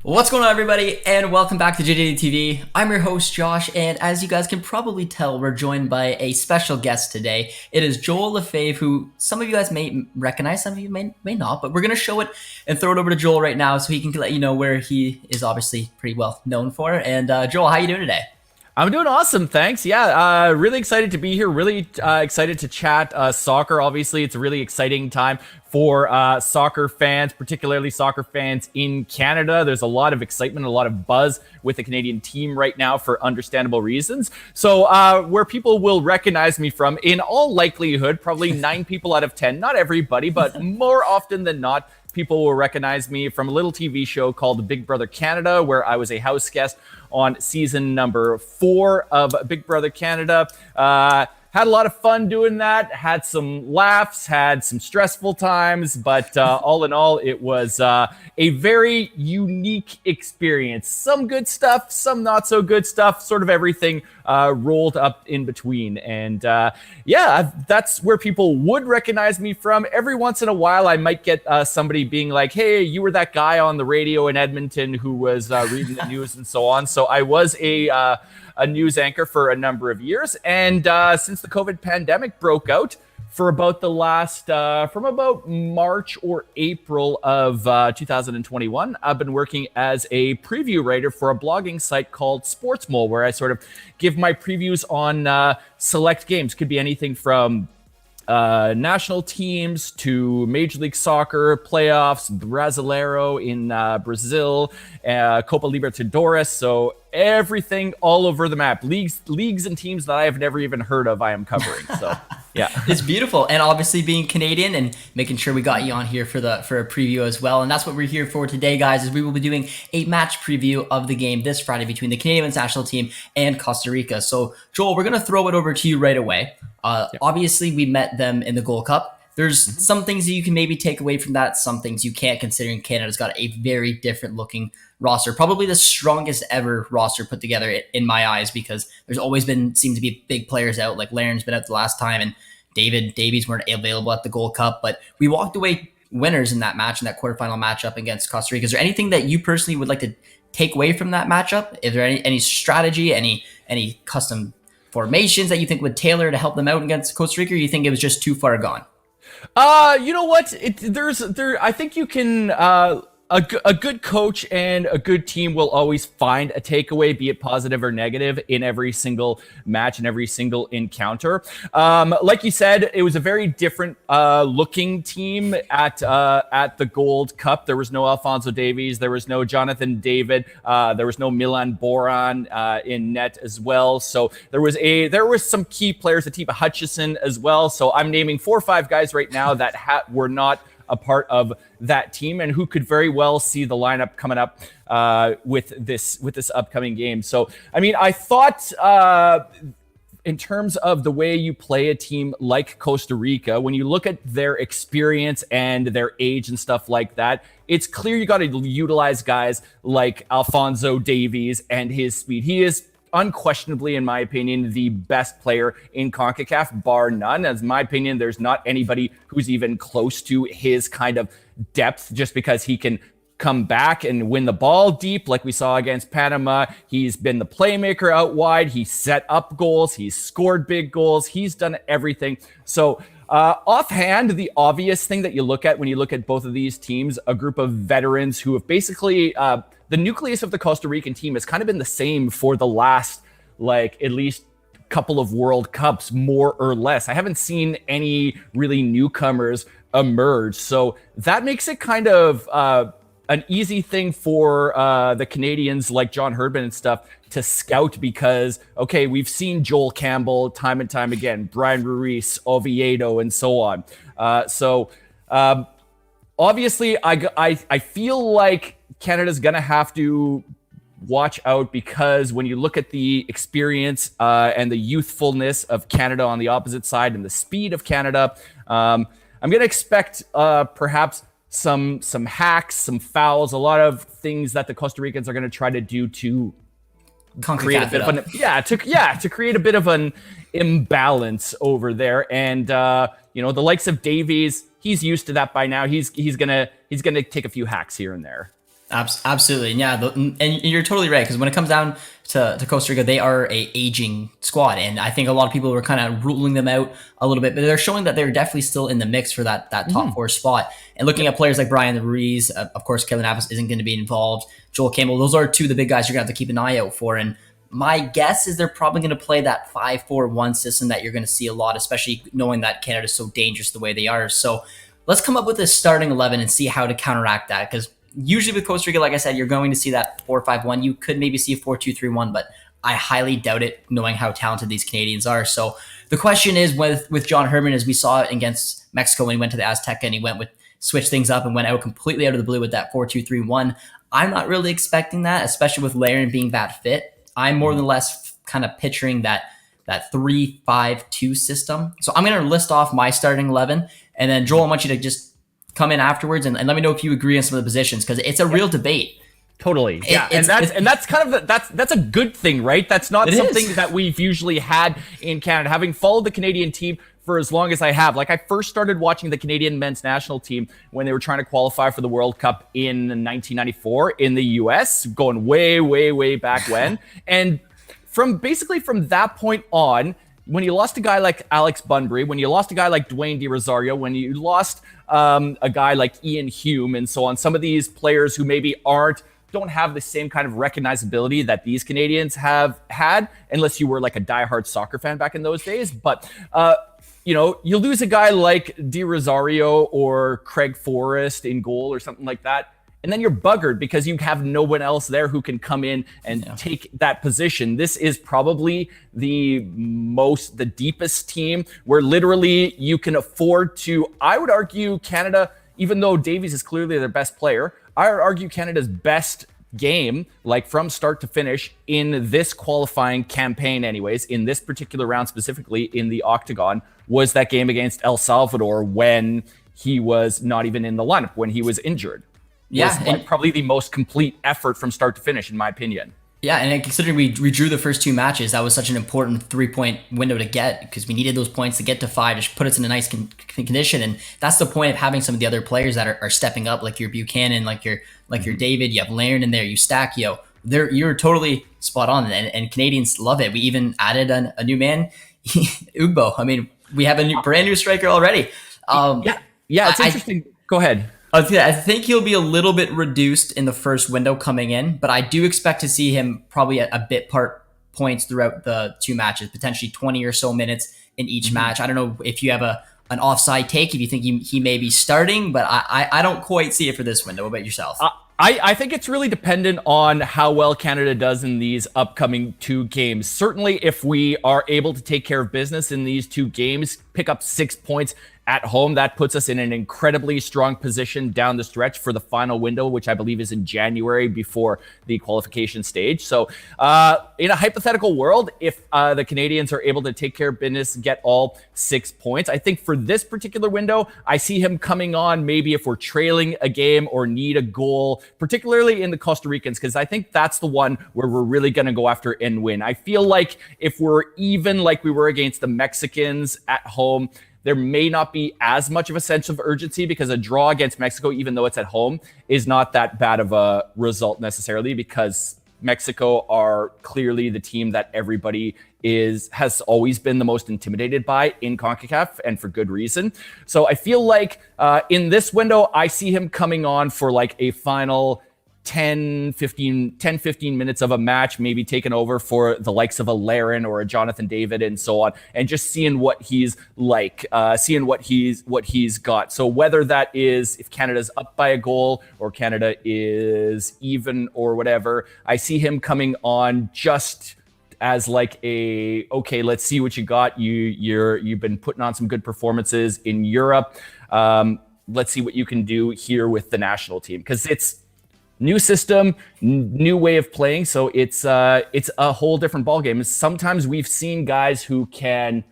What's going on, everybody, and welcome back to JJD TV. I'm your host, Josh, and as you guys can probably tell, we're joined by a special guest today. It is Joel Lefebvre, who some of you guys may recognize, some of you may not, but we're going to show it and throw it over to Joel right now so he can let you know where he is obviously pretty well known for. And Joel, how you doing today? I'm doing awesome, thanks. Yeah, really excited to be here. Really excited to chat soccer. Obviously, it's a really exciting time for soccer fans, particularly soccer fans in Canada. There's a lot of excitement, a lot of buzz with the Canadian team right now for understandable reasons. So where people will recognize me from, in all likelihood, probably 9 people out of 10, not everybody, but more often than not, people will recognize me from a little TV show called Big Brother Canada, where I was a house guest on season number 4 of Big Brother Canada. Had a lot of fun doing that, had some laughs, had some stressful times, but all in all, it was a very unique experience. Some good stuff, some not so good stuff, sort of everything rolled up in between. And yeah, that's where people would recognize me from. Every once in a while, I might get somebody being like, hey, you were that guy on the radio in Edmonton who was reading the news and so on. So I was a news anchor for a number of years. And since the COVID pandemic broke out for about the last, from about March or April of 2021, I've been working as a preview writer for a blogging site called Sportsmole, where I sort of give my previews on select games. Could be anything from national teams to Major League Soccer, playoffs, Brasileiro in Brazil, Copa Libertadores. So everything all over the map. Leagues and teams that I have never even heard of, I am covering. So yeah. It's beautiful. And obviously being Canadian and making sure we got you on here for a preview as well. And that's what we're here for today, guys, is we will be doing a match preview of the game this Friday between the Canadian men's national team and Costa Rica. So Joel, we're going to throw it over to you right away. Obviously we met them in the Gold Cup. There's some things that you can maybe take away from that, some things you can't, considering Canada's got a very different looking roster, probably the strongest ever roster put together in my eyes, because there's always seemed to be big players out, like Laren's been out the last time and Davies weren't available at the Gold Cup, but we walked away winners in that match, in that quarterfinal matchup against Costa Rica. Is there anything that you personally would like to take away from that matchup? Is there any strategy, any custom formations that you think would tailor to help them out against Costa Rica, or you think it was just too far gone? You know what? I think you can. A good coach and a good team will always find a takeaway, be it positive or negative, in every single match and every single encounter. Like you said, it was a very different looking team at the Gold Cup. There was no Alphonso Davies, there was no Jonathan David, there was no Milan Boran in net as well. So there was some key players, Atiba Hutchison as well. So I'm naming 4 or 5 guys right now that were not a part of that team and who could very well see the lineup coming up with this upcoming game. So, I mean, I thought in terms of the way you play a team like Costa Rica, when you look at their experience and their age and stuff like that, it's clear you got to utilize guys like Alphonso Davies and his speed. He is unquestionably, in my opinion, the best player in CONCACAF, bar none. As my opinion, there's not anybody who's even close to his kind of depth, just because he can come back and win the ball deep like we saw against Panama. He's been the playmaker out wide. He set up goals. He's scored big goals. He's done everything. So offhand, the obvious thing that you look at when you look at both of these teams, a group of veterans who have basically the nucleus of the Costa Rican team has kind of been the same for the last, like, at least couple of World Cups, more or less. I haven't seen any really newcomers emerge. So that makes it kind of an easy thing for the Canadians like John Herdman and stuff to scout, because, okay, we've seen Joel Campbell time and time again, Brian Ruiz, Oviedo, and so on. Obviously, I feel like Canada's going to have to watch out, because when you look at the experience and the youthfulness of Canada on the opposite side and the speed of Canada, I'm going to expect perhaps some hacks, some fouls, a lot of things that the Costa Ricans are going to try to do to create a bit of to create a bit of an imbalance over there. And the likes of Davies, he's used to that by now. He's gonna take a few hacks here and there. Absolutely, yeah, and you're totally right because when it comes down to Costa Rica, they are a aging squad, and I think a lot of people were kind of ruling them out a little bit, but they're showing that they're definitely still in the mix for that top four spot. And looking at players like Brian Ruiz, of course, Kevin Navas isn't going to be involved. Joel Campbell, those are two of the big guys you're going to have to keep an eye out for. And my guess is they're probably going to play that 5-4-1 system that you're going to see a lot, especially knowing that Canada is so dangerous the way they are. So let's come up with a starting 11 and see how to counteract that because usually with Costa Rica, like I said, you're going to see that 4-5-1. You could maybe see a 4-2-3-1, but I highly doubt it knowing how talented these Canadians are. So the question is with John Herman, as we saw it against Mexico when he went to the Azteca and he went with switch things up and went out completely out of the blue with that 4-2-3-1. I'm not really expecting that, especially with Larin being that fit. I'm more than less kind of picturing that 3-5-2 system. So I'm going to list off my starting 11, and then Joel, I want you to just come in afterwards and let me know if you agree on some of the positions because it's a real debate. Totally. Yeah. And that's kind of that's a good thing, right? That's not something that we've usually had in Canada. Having followed the Canadian team for as long as I have, like I first started watching the Canadian men's national team when they were trying to qualify for the World Cup in 1994 in the US, going way, way, way back when. And from that point on, when you lost a guy like Alex Bunbury, when you lost a guy like Dwayne DiRosario, when you lost a guy like Ian Hume and so on, some of these players who maybe don't have the same kind of recognizability that these Canadians have had, unless you were like a diehard soccer fan back in those days. But, you lose a guy like DiRosario or Craig Forrest in goal or something like that, and then you're buggered because you have no one else there who can come in and take that position. This is probably the deepest team where literally you can afford to, I would argue Canada, even though Davies is clearly their best player, I would argue Canada's best game, like from start to finish in this qualifying campaign anyways, in this particular round specifically in the Octagon, was that game against El Salvador when he was not even in the lineup, when he was injured. Yeah, and probably the most complete effort from start to finish, in my opinion. Yeah, and considering we drew the first two matches, that was such an important 3-point window to get because we needed those points to get to 5 to put us in a nice condition. And that's the point of having some of the other players that are stepping up, like your Buchanan, like your David. You have Larin in there, Eustachio. You're totally spot on, and Canadians love it. We even added a new man, Ugbo. I mean, we have a brand new striker already. It's interesting. Go ahead. I think he'll be a little bit reduced in the first window coming in, but I do expect to see him probably at a bit part points throughout the two matches, potentially 20 or so minutes in each match. I don't know if you have an offside take, if you think he may be starting, but I don't quite see it for this window. What about yourself? I think it's really dependent on how well Canada does in these upcoming two games. Certainly, if we are able to take care of business in these two games, pick up 6 points at home, that puts us in an incredibly strong position down the stretch for the final window, which I believe is in January before the qualification stage. So in a hypothetical world, if the Canadians are able to take care of business, get all 6 points, I think for this particular window, I see him coming on maybe if we're trailing a game or need a goal, particularly in the Costa Ricans, because I think that's the one where we're really going to go after and win. I feel like if we're even like we were against the Mexicans at home, there may not be as much of a sense of urgency because a draw against Mexico, even though it's at home, is not that bad of a result necessarily because Mexico are clearly the team that everybody has always been the most intimidated by in CONCACAF, and for good reason. So I feel like in this window, I see him coming on for like a final 10, 15 minutes of a match, maybe taking over for the likes of a Larin or a Jonathan David and so on, and just seeing what he's like, seeing what he's got. So whether that is if Canada's up by a goal or Canada is even or whatever, I see him coming on just as like okay, let's see what you got. You've been putting on some good performances in Europe. Let's see what you can do here with the national team, because it's new system, new way of playing. So it's a whole different ballgame. Sometimes we've seen guys who can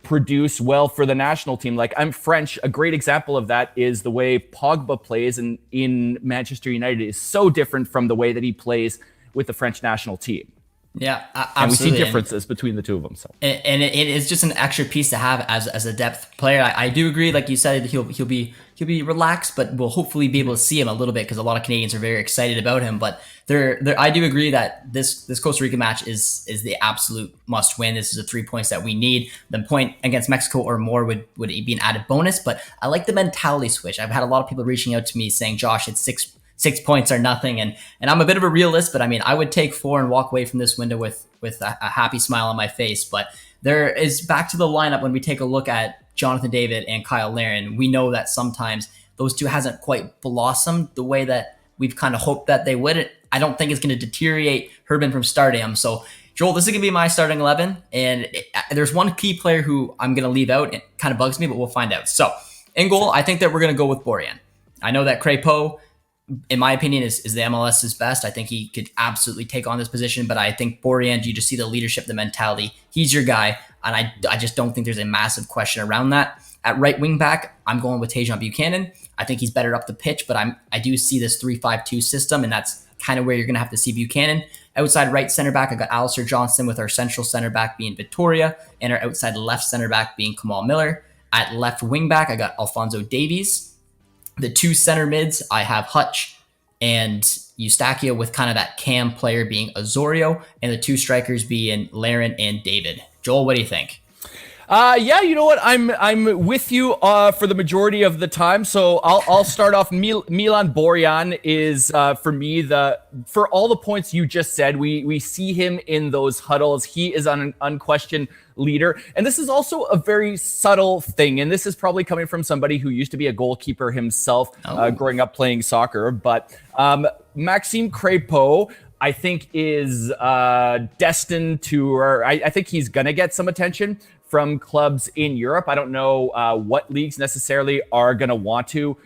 produce well for the national team. Like I'm French. A great example of that is the way Pogba plays in Manchester United is so different from the way that he plays with the French national team. Yeah, And we see absolutely. differences between the two of them. So And it is just an extra piece to have as a depth player. I do agree, like you said, he'll be relaxed, but we'll hopefully be able to see him a little bit because a lot of Canadians are very excited about him. But I do agree that this Costa Rica match is the absolute must win. This is the 3 points that we need. The point against Mexico or more would be an added bonus. But I like the mentality switch. I've had a lot of people reaching out to me saying, Josh, it's 6 points are nothing, and I'm a bit of a realist, but I mean I would take 4 and walk away from this window with a happy smile on my face. But there is, back to the lineup, when we take a look at Jonathan David and Kyle Larin, we know that sometimes those two hasn't quite blossomed the way that we've kind of hoped that they would. I don't think it's going to deteriorate Herdman from starting him. So Joel, this is going to be my starting 11, and there's one key player who I'm going to leave out. It kind of bugs me, but we'll find out. So in goal, I think that we're going to go with Borjan. I know that Crépeau, in my opinion, is the MLS's best. I think he could absolutely take on this position, but I think Borjan, you just see the leadership, the mentality. He's your guy, and I just don't think there's a massive question around that. At right wing back, I'm going with Tajon Buchanan. I think he's better up the pitch, but I do see this 3-5-2 system, and that's kind of where you're going to have to see Buchanan. Outside right center back, I got Alistair Johnston, with our central center back being Victoria, and our outside left center back being Kamal Miller. At left wing back, I got Alphonso Davies. The two center mids, I have Hutch and Eustachio, with kind of that cam player being Osorio, and the two strikers being Larin and David. Joel, what do you think? Yeah, you know what? I'm with you for the majority of the time. So I'll start off. Milan Borjan is for me for all the points you just said. We see him in those huddles. He is an unquestioned leader, and this is also a very subtle thing. And this is probably coming from somebody who used to be a goalkeeper himself, growing up playing soccer. But Maxime Crépeau, I think, is destined to, or I think he's gonna get some attention from clubs in Europe. I don't know what leagues necessarily are going to want to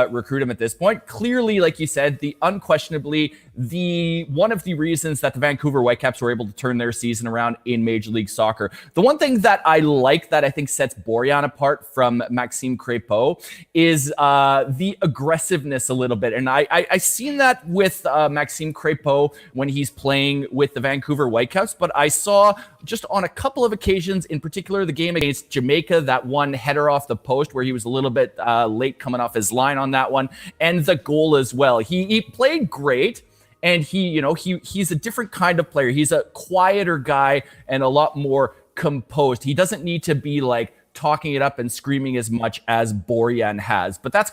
recruit him at this point. Clearly, like you said, unquestionably, one of the reasons that the Vancouver Whitecaps were able to turn their season around in Major League Soccer. The one thing that I like that I think sets Borjan apart from Maxime Crépeau is the aggressiveness a little bit. And I seen that with Maxime Crépeau when he's playing with the Vancouver Whitecaps, but I saw just on a couple of occasions, in particular the game against Jamaica, that one header off the post where he was a little bit late coming off his line on that one, and the goal as well. He played great. And he's a different kind of player. He's a quieter guy and a lot more composed. He doesn't need to be like talking it up and screaming as much as Borjan has. But that's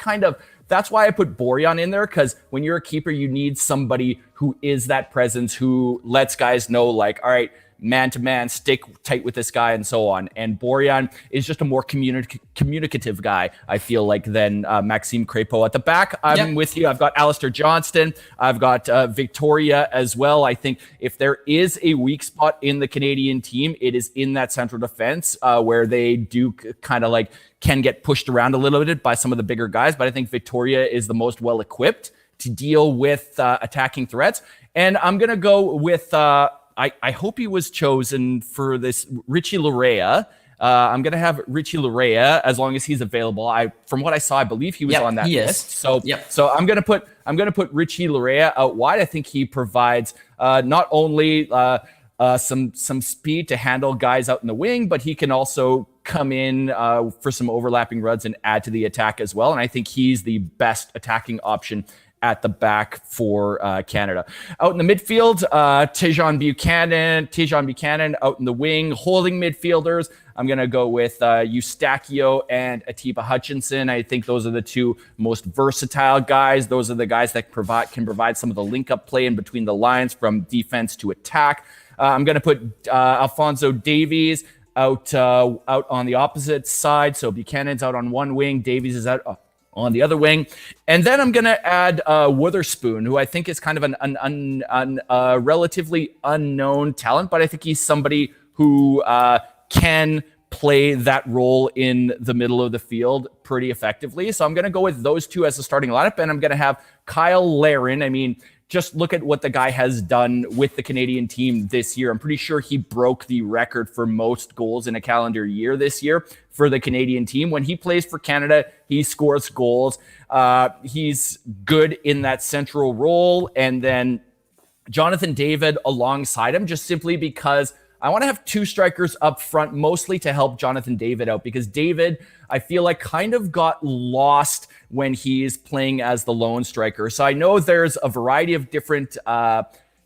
why I put Borjan in there, because when you're a keeper, you need somebody who is that presence, who lets guys know, like, all right, man to man, stick tight with this guy, and so on. And Borjan is just a more communicative guy, I feel like, than Maxime Crépeau. At the back, I'm with you. I've got Alistair Johnston. I've got Victoria as well. I think if there is a weak spot in the Canadian team, it is in that central defense, where they do kind of like can get pushed around a little bit by some of the bigger guys. But I think Victoria is the most well-equipped to deal with attacking threats. And I'm going to go with... I hope he was chosen for this, Richie Laryea. I'm going to have Richie Laryea as long as he's available. From what I saw, I believe he was on that list. So I'm going to put Richie Laryea out wide. I think he provides not only some speed to handle guys out in the wing, but he can also come in for some overlapping runs and add to the attack as well. And I think he's the best attacking option at the back for Canada. Out in the midfield, Tajon Buchanan out in the wing, holding midfielders. I'm going to go with Eustachio and Atiba Hutchinson. I think those are the two most versatile guys. Those are the guys that can provide some of the link-up play in between the lines from defense to attack. I'm going to put Alphonso Davies out on the opposite side. So Buchanan's out on one wing, Davies is out on the other wing. And then I'm going to add Witherspoon, who I think is kind of a relatively unknown talent, but I think he's somebody who can play that role in the middle of the field pretty effectively. So I'm going to go with those two as a starting lineup, and I'm going to have Kyle Larin. I mean, just look at what the guy has done with the Canadian team this year. I'm pretty sure he broke the record for most goals in a calendar year this year for the Canadian team. When he plays for Canada, he scores goals. He's good in that central role. And then Jonathan David alongside him, just simply because I want to have two strikers up front, mostly to help Jonathan David out, because David, I feel like, kind of got lost when he's playing as the lone striker. So I know there's a variety of different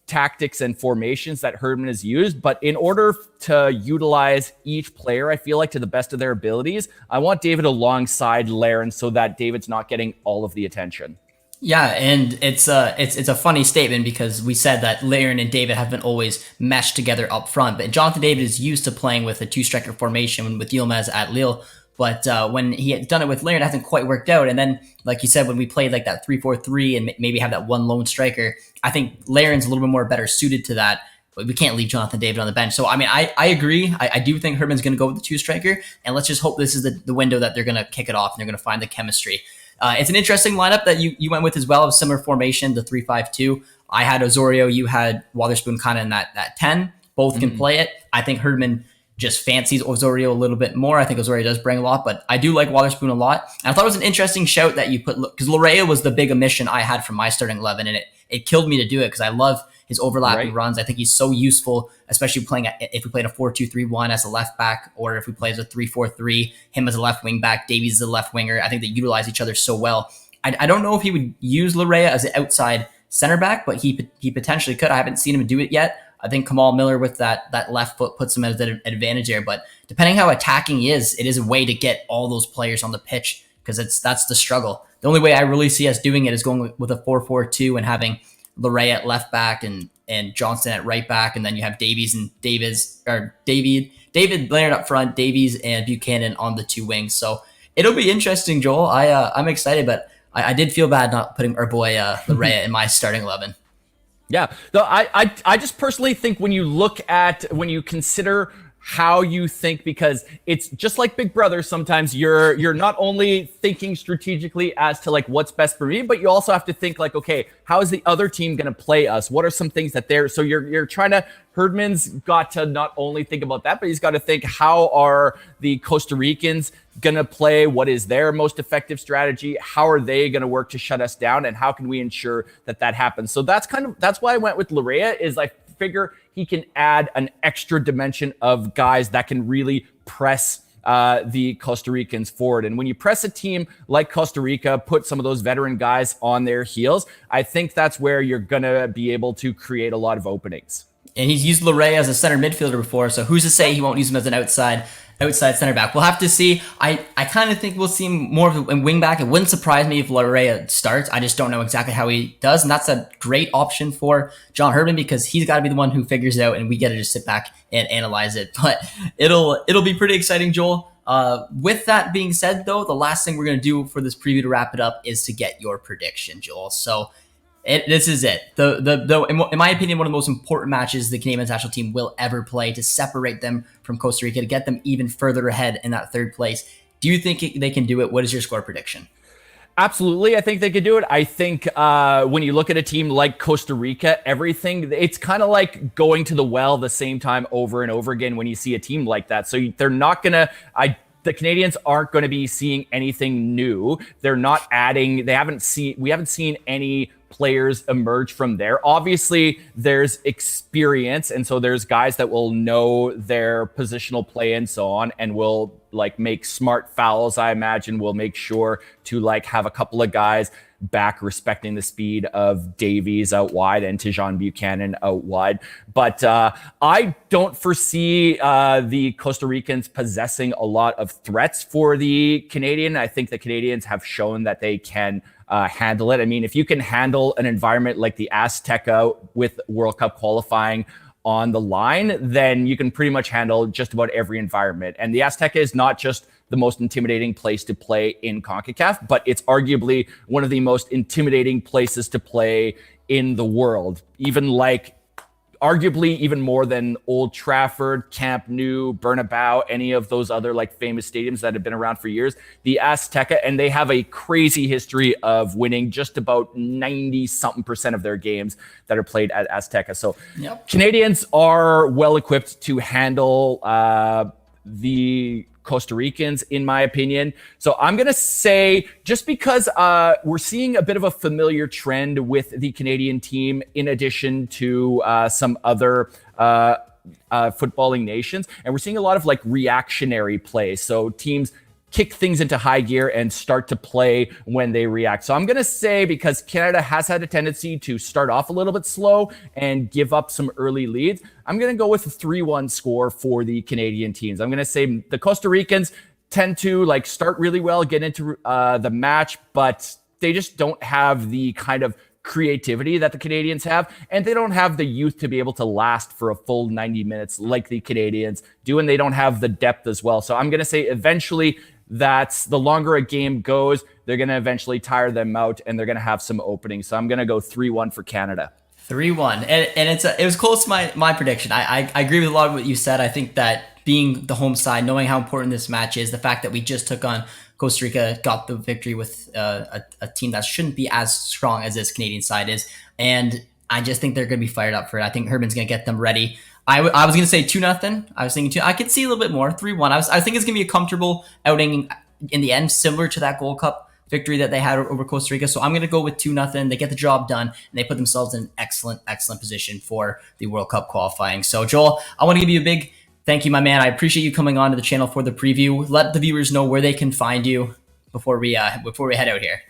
tactics and formations that Herdman has used, but in order to utilize each player, I feel like, to the best of their abilities, I want David alongside Laren so that David's not getting all of the attention. Yeah, and it's a funny statement because we said that Laren and David haven't always meshed together up front, but Jonathan David is used to playing with a two-striker formation with Yilmaz at Lille, but when he had done it with Laren, it hasn't quite worked out. And then, like you said, when we played like that 3-4-3 and maybe have that one lone striker, I think Laren's a little bit more better suited to that. But we can't leave Jonathan David on the bench. So, I mean, I agree. I do think Herdman's going to go with the two-striker, and let's just hope this is the window that they're going to kick it off and they're going to find the chemistry. It's an interesting lineup that you went with as well, of similar formation, the 3-5-2. I had Osorio, you had Wotherspoon kind of in that 10. Both can play it. I think Herdman just fancies Osorio a little bit more. I think Osorio does bring a lot, but I do like Wotherspoon a lot. And I thought it was an interesting shout that you put, because Larea was the big omission I had from my starting 11, and it killed me to do it because I love his overlapping runs. I think he's so useful, especially playing if we played a 4-2-3-1 as a left back, or if we play as a 3-4-3, him as a left wing back, Davies as a left winger. I think they utilize each other so well. I don't know if he would use Larea as an outside center back, but he potentially could. I haven't seen him do it yet. I think Kamal Miller with that left foot puts him at an advantage there. But depending how attacking he is, it is a way to get all those players on the pitch, because that's the struggle. The only way I really see us doing it is going with a 4-4-2 and having Larea at left back and Johnston at right back, and then you have Davies and David Laren up front, Davies and Buchanan on the two wings. So it'll be interesting, Joel. I'm excited, but I did feel bad not putting our boy Larea in my starting 11. Yeah, though I just personally think when you consider how you think, because it's just like Big Brother, sometimes you're not only thinking strategically as to like what's best for me, but you also have to think like, okay, how is the other team going to play us? What are some things that so you're trying to, Herdman's got to not only think about that, but he's got to think, how are the Costa Ricans going to play? What is their most effective strategy? How are they going to work to shut us down? And how can we ensure that happens? So that's why I went with Larea, is I figure he can add an extra dimension of guys that can really press the Costa Ricans forward. And when you press a team like Costa Rica, put some of those veteran guys on their heels, I think that's where you're going to be able to create a lot of openings. And he's used Larea as a center midfielder before, so who's to say he won't use him as an outside center back? We'll have to see. I kind of think we'll see more of a wing back. It wouldn't surprise me if Larea starts. I just don't know exactly how he does, and that's a great option for John Herdman, because he's got to be the one who figures it out, and we get to just sit back and analyze it. But it'll be pretty exciting, Joel. With that being said, though, the last thing we're going to do for this preview to wrap it up is to get your prediction, Joel. So this is it. In my opinion, one of the most important matches the Canadian national team will ever play, to separate them from Costa Rica, to get them even further ahead in that third place. Do you think they can do it? What is your score prediction? Absolutely, I think they could do it. I think when you look at a team like Costa Rica, it's kind of like going to the well the same time over and over again when you see a team like that. So they're not going to... The Canadians aren't going to be seeing anything new. They're not adding... we haven't seen any players emerge from there. Obviously, there's experience, and so there's guys that will know their positional play and so on, and will like make smart fouls. I imagine will make sure to like have a couple of guys back respecting the speed of Davies out wide and Tejan Buchanan out wide. But I don't foresee the Costa Ricans possessing a lot of threats for the Canadian. I think the Canadians have shown that they can handle it. I mean, if you can handle an environment like the Azteca with World Cup qualifying on the line, then you can pretty much handle just about every environment. And the Azteca is not just the most intimidating place to play in CONCACAF, but it's arguably one of the most intimidating places to play in the world. Arguably even more than Old Trafford, Camp Nou, Bernabeu, any of those other like famous stadiums that have been around for years. The Azteca, and they have a crazy history of winning just about 90-something% of their games that are played at Azteca. So Canadians are well equipped to handle the Costa Ricans, in my opinion. So I'm going to say, just because we're seeing a bit of a familiar trend with the Canadian team, in addition to some other footballing nations, and we're seeing a lot of like reactionary play. So teams kick things into high gear and start to play when they react. So I'm going to say, because Canada has had a tendency to start off a little bit slow and give up some early leads, I'm going to go with a 3-1 score for the Canadian teams. I'm going to say the Costa Ricans tend to like start really well, get into the match, but they just don't have the kind of creativity that the Canadians have, and they don't have the youth to be able to last for a full 90 minutes like the Canadians do, and they don't have the depth as well. So I'm going to say eventually, that's the longer a game goes, they're going to eventually tire them out and they're going to have some openings. So I'm going to go 3-1 for Canada. 3-1. And it was close to my prediction. I agree with a lot of what you said. I think that being the home side, knowing how important this match is, the fact that we just took on Costa Rica, got the victory with a team that shouldn't be as strong as this Canadian side is. And I just think they're going to be fired up for it. I think Herman's going to get them ready. I was going to say 2-0. I was thinking 2. I could see a little bit more, 3-1. I think it's going to be a comfortable outing in the end, similar to that Gold Cup victory that they had over Costa Rica. So I'm going to go with 2-0. They get the job done, and they put themselves in an excellent position for the World Cup qualifying. So Joel, I want to give you a big thank you, my man. I appreciate you coming on to the channel for the preview. Let the viewers know where they can find you before we head out here.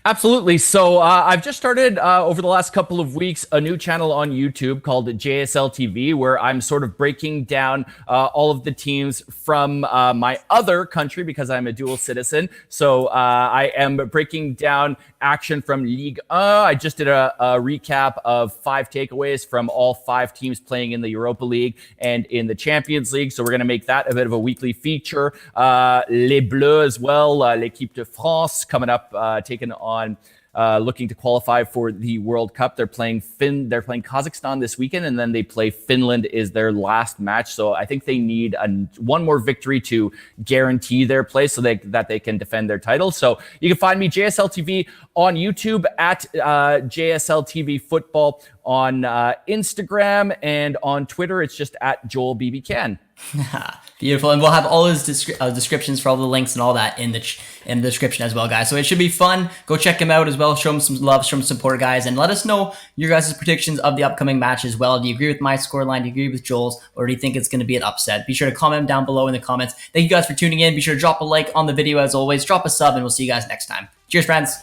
Absolutely. So I've just started over the last couple of weeks a new channel on YouTube called JSL TV, where I'm sort of breaking down all of the teams from my other country, because I'm a dual citizen. So I am breaking down action from Ligue 1. I just did a recap of 5 takeaways from all 5 teams playing in the Europa League and in the Champions League. So we're going to make that a bit of a weekly feature. Les Bleus as well, l'équipe de France coming up, taking on looking to qualify for the World Cup. They're playing Kazakhstan this weekend, and then they play Finland is their last match. So I think they need one more victory to guarantee their place so that they can defend their title. So you can find me, JSL TV, on YouTube, at JSL TV Football, on Instagram, and on Twitter, it's just at Joel BB Beautiful. And we'll have all his descriptions for all the links and all that in the description as well, guys. So it should be fun. Go check him out as well. Show him some love, show him some support, guys. And let us know your guys' predictions of the upcoming match as well. Do you agree with my scoreline? Do you agree with Joel's? Or do you think it's going to be an upset? Be sure to comment down below in the comments. Thank you guys for tuning in. Be sure to drop a like on the video as always. Drop a sub, and we'll see you guys next time. Cheers, friends.